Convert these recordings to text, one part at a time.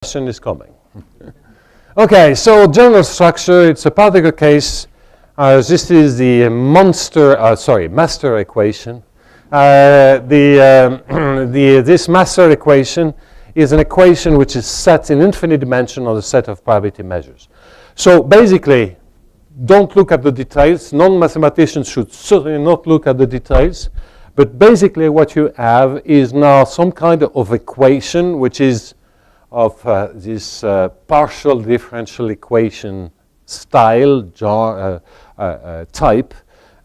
Question is coming. Okay, so general structure, it's a particle case. This is the master equation. This master equation is an equation which is set in infinite dimension on a set of probability measures. So basically, don't look at the details. Non-mathematicians should certainly not look at the details. But basically what you have is now some kind of equation which is of this partial differential equation style, type,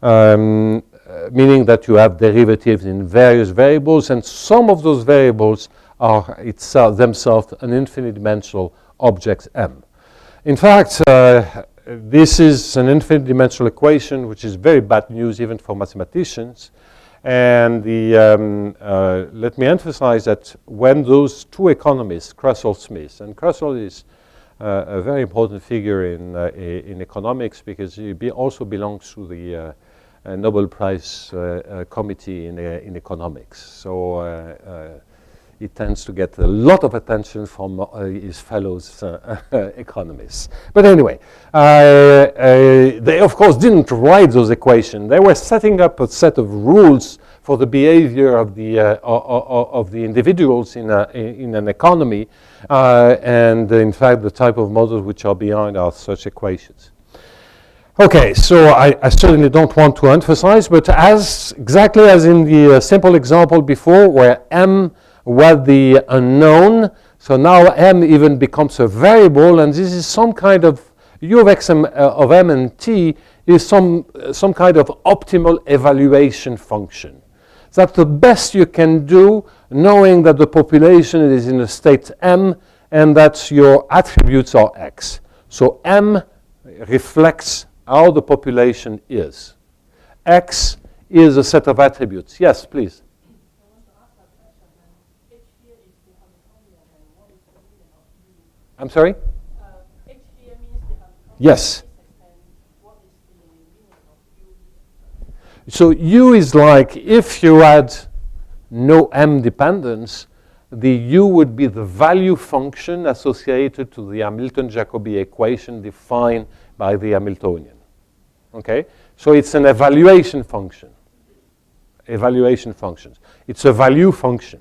meaning that you have derivatives in various variables, and some of those variables are themselves an infinite dimensional object M. In fact, this is an infinite dimensional equation, which is very bad news even for mathematicians. And let me emphasize that when those two economists, Kruskal-Smith, and Kruskal is a very important figure in economics because he also belongs to the Nobel Prize committee in economics. So he tends to get a lot of attention from his fellows economists. But anyway, they of course didn't write those equations. They were setting up a set of rules for the behavior of the individuals in an economy, and in fact the type of models which are behind are such equations. Okay, so I certainly don't want to emphasize, but exactly as in the simple example before where M was the unknown, so now M even becomes a variable, and this is some kind of U of X of M and T is some kind of optimal evaluation function. That's the best you can do, knowing that the population is in a state M and that your attributes are X. So M reflects how the population is. X is a set of attributes. Yes, please. I'm sorry? Yes. So U is like if you had no M dependence, the U would be the value function associated to the Hamilton-Jacobi equation defined by the Hamiltonian. Okay? So it's an evaluation function. Evaluation functions. It's a value function.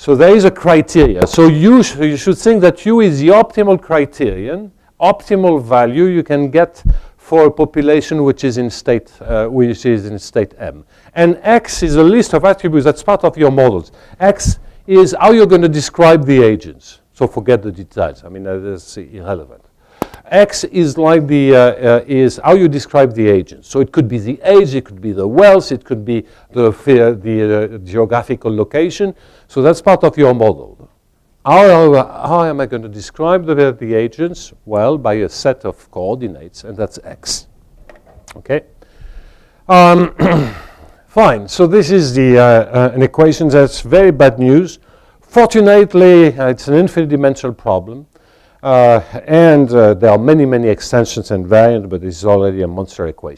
So there is a criteria. So you should think that U is the optimal criterion, optimal value you can get for a population which is in state M. And X is a list of attributes that's part of your models. X is how you're going to describe the agents. So forget the details. I mean, that's irrelevant. X is like is how you describe the agents. So it could be the age, it could be the wealth, it could be the geographical location. So that's part of your model. How am I going to describe the agents? Well, by a set of coordinates, and that's X. Okay? Fine. So this is an equation that's very bad news. Fortunately, it's an infinite dimensional problem. And there are many, many extensions and variants, but this is already a monster equation.